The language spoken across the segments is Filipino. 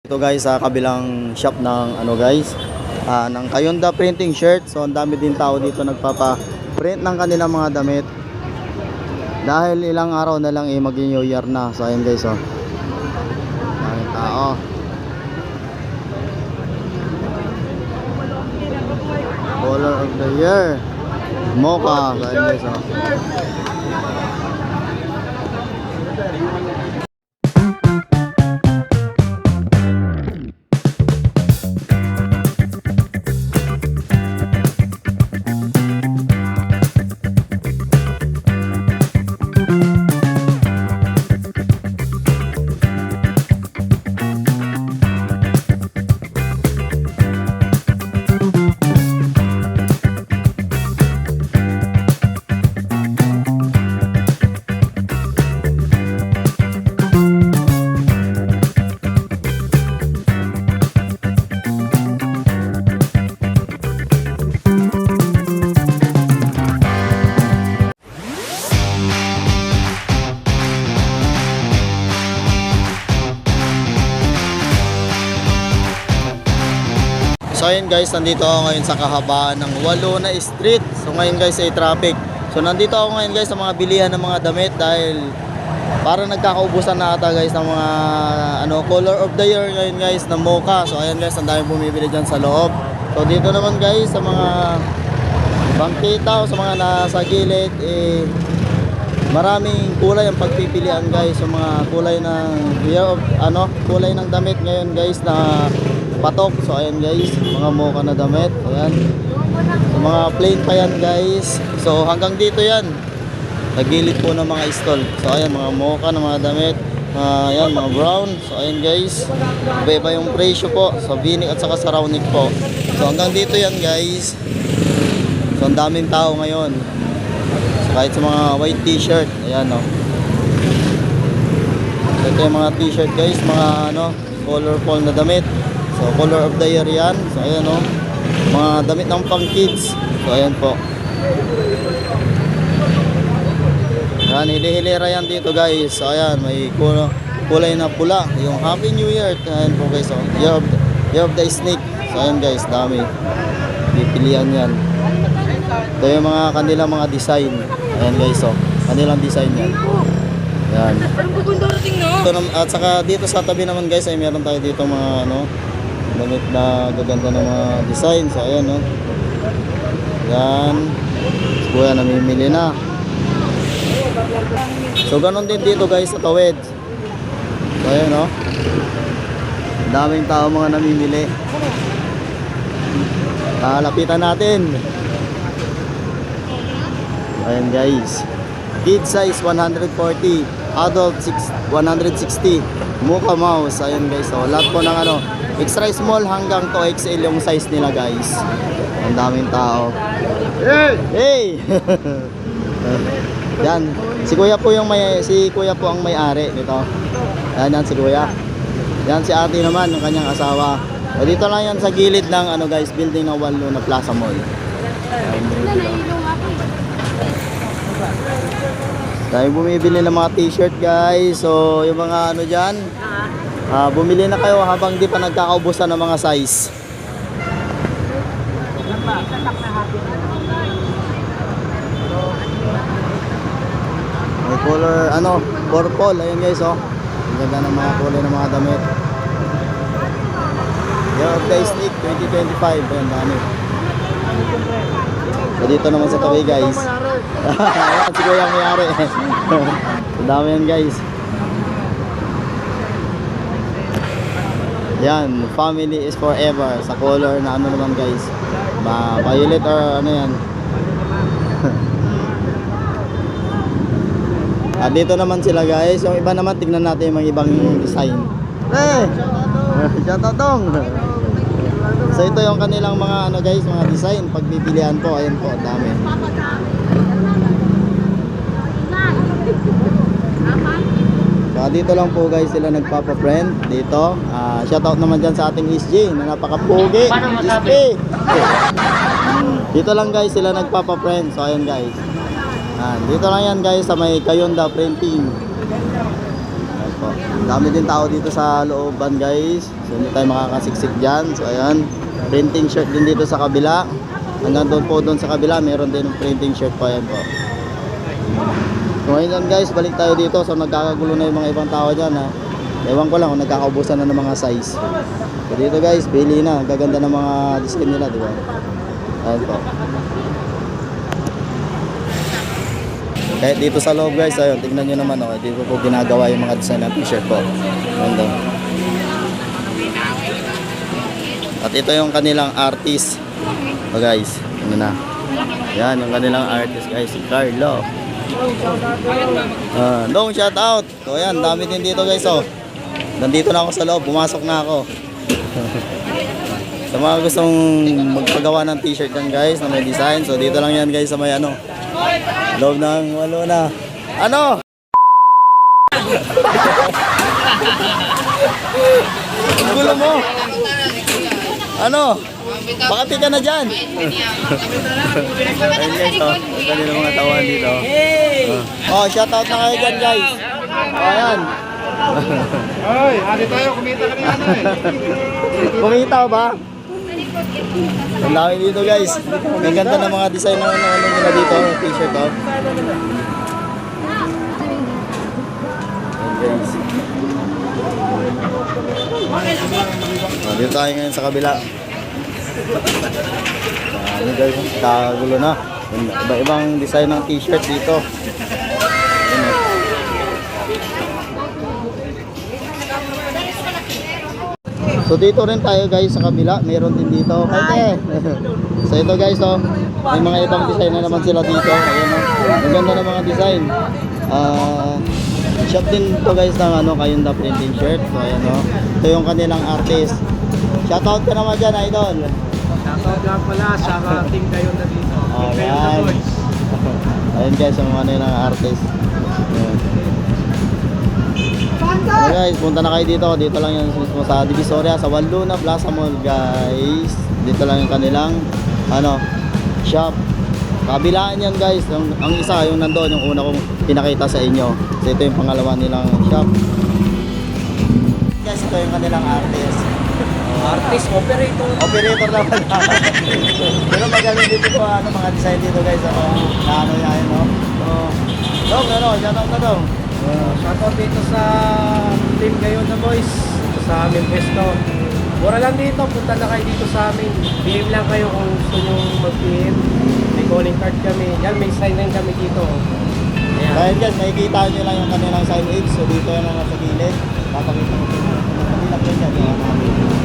Ito guys sa kabilang shop ng ng Kayonda printing shirt. So ang dami din tao dito nagpapa-print ng kanilang mga damit. Dahil ilang araw na lang maging New Year na. So ayun guys, oh. Daming tao. Color of the year. Mocha. So ayun guys, oh. So ayun guys, nandito ako ngayon sa kahabaan ng Walona Street. So ngayon guys ay traffic. So nandito ako ngayon guys sa mga bilihan ng mga damit dahil para nagkakaubusan na ata guys ng mga color of the year ngayon guys na mocha. So ayun guys, ang dami bumibili dyan sa loob. So dito naman guys sa mga bangkita o sa mga nasa gilid maraming kulay ang pagpipilian guys. So mga kulay ng kulay ng damit ngayon guys na patok. So ayan guys, mga mocha na damit. Ayan. So mga plain pa yan guys. So hanggang dito yan. Nagilid po ng mga stall. So ayan, mga mocha na mga damit. Ayan, mga brown. So ayan guys. Iba-iba yung presyo po. Sa Binig at saka sa Raonic po. So hanggang dito yan guys. So ang daming tao ngayon. So kahit sa mga white t-shirt. Ayan o. So ito yung mga t-shirt guys. Mga colorful na damit. So color of the year yan. So ayan o. Mga damit ng pang kids. So ayan po. Ayan, hili-hilera yan dito guys. So ayan, may kulay na pula. Yung Happy New Year. Ayan po guys. So, year of the Snake. So ayan guys, dami. Pipilian yan. Ito yung mga kanilang mga design. Ayan guys, so kanilang design yan. Ayan. At saka dito sa tabi naman guys ay meron tayo dito mga damit na gaganda ng mga design. So ayan o. Yan. So kuya namimili na. So ganon din dito guys sa tawid. So ayan o. Daming tao mga namimili. Lapitan natin. Ayan guys. Kid size 140, adult 160. Mocha mouse. Ayan guys. So lahat po ng extra small hanggang 2XL yung size nila guys. Ang daming tao. Hey! Yan. Si kuya po ang may-ari nito. Yan si kuya. Yan si ate naman, yung kanyang asawa. So, dito lang yan sa gilid ng guys, building ng Walona Plaza Mall. Dahil bumibili ng mga t-shirt guys. So yung mga dyan, bumili na kayo habang di pa nagkakaubusan ng mga size. May color purple. Ayun guys oh. Ang ganda ng mga kulay ng mga damit. Year of the Snake 2025. Ayun, dami. So dito naman sa tabi guys. Si kuya ang may-ari. Ang dami yan guys. Yan, family is forever. Sa color na naman guys, violet or yan. At dito naman sila guys. Yung iba naman, tignan natin yung mga ibang design. Shout out dong. So ito yung kanilang mga guys, mga design. Pagpipilian po, ayan po, dami. Dito lang po guys sila nagpapa-print dito. Shoutout naman dyan sa ating SJ na napaka-pogi. SJ. Dito lang guys sila nagpapa-print. So ayan guys. Dito lang yan guys sa may Kayonda printing. po. Dami din tao dito sa looban guys. So hindi tayo makakasiksik dyan. So ayan, printing shirt din dito sa kabila. Hanggang doon po doon sa kabila, meron din printing shirt po. Ayan po. So ngayon guys, balik tayo dito. So nagkakagulo na yung mga ibang tao dyan ha. Ewan ko lang kung nagkakaubusan na ng mga size. So dito guys, bili na. Gaganda ng mga design nila, di ba? Ayan po. Kahit dito sa loob guys, ayun, tignan nyo naman oh, dito po ginagawa yung mga design ng t-shirt po. Ganda. At ito yung kanilang artist. Oh guys, ano na. Yan, yung kanilang artist guys, si Carlo. Long shout out. So ayan, dami din dito guys oh. Nandito na ako sa loob, pumasok na ako. Sa mga gustong magpagawa ng t-shirt yan guys na may design, so dito lang yan guys sa may ano, loob ng walo na. Ano? Gulo mo? Ano? Bakit ka na dyan? Ayun guys, oh. Kanina mga tawan dito. Oh, shout out na kayo dyan guys. Oh, ayan. Ay, ali tayo, kumita ka rin eh. Kumita ba? Ang dami dito guys. Ang ganda ng mga design na ano nila dito, t-shirt oh. Ayan guys. Oh, dito tayo ngayon sa kabila. Ano guys, kagulo na. Iba-ibang design ng t-shirt dito. Ayan, oh. So dito rin tayo guys sa kabila, meron din dito. Okay. So ito guys oh, may mga ibang design na naman sila dito. Ayun oh. Ang ganda ng mga design. Shop din to guys ng ano, Kayonda printing shirt. So ayan oh. Ito yung kanilang artist. Shoutout ka naman dyan, idol. Shoutout lang pala sa Team Kayonda dito. Oh, Kayonda yan. Boys. Ayun guys, yung ano yung artist. Ayan. So guys, punta na kayo dito. Dito lang yung mismo sa Divisoria, sa Walluna Plaza Mall guys. Dito lang yung kanilang ano, shop. Kabilaan yan guys. Ang isa, yung nandoon, yung una kong pinakita sa inyo. So ito yung pangalawa nilang shop. Guys, ito yung kanilang artist. Artist, operator. Operator naman. Pero magaling dito ko ano, mga design dito guys. Ano, na ano yan, no? Dong, ano, shoutout na dong. Shoutout dito sa Team Kayonda Boys. Sa aming pwesto. Mura lang dito, punta na kayo dito sa amin. PM lang kayo kung gusto nyo mag-PM. May calling card kami. Yan, may sign rin kami dito. Ayan. Dahil guys, makikita nyo lang yung kanilang signage. So dito yan lang sa gilid. Papakita ko sa kanilang page yan.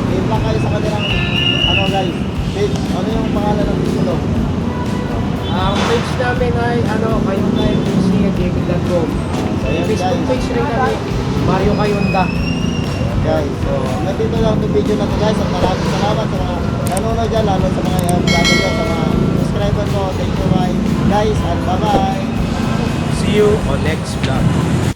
PM lang kayo sa kanilang ano guys, page. Ano yung pangalan ng page ito? Ang page namin ay Kayonda MPC@gmail.com. So ayan Facebook guys. page rin kami, Mario Kayonda. Guys, so nandito lang yung video na to guys. At maraming salamat sa mga nanonood dyan, lalo sa mga vlogger dyan, sa mga subscriber ko. Thank you guys, and bye bye. See you on next vlog.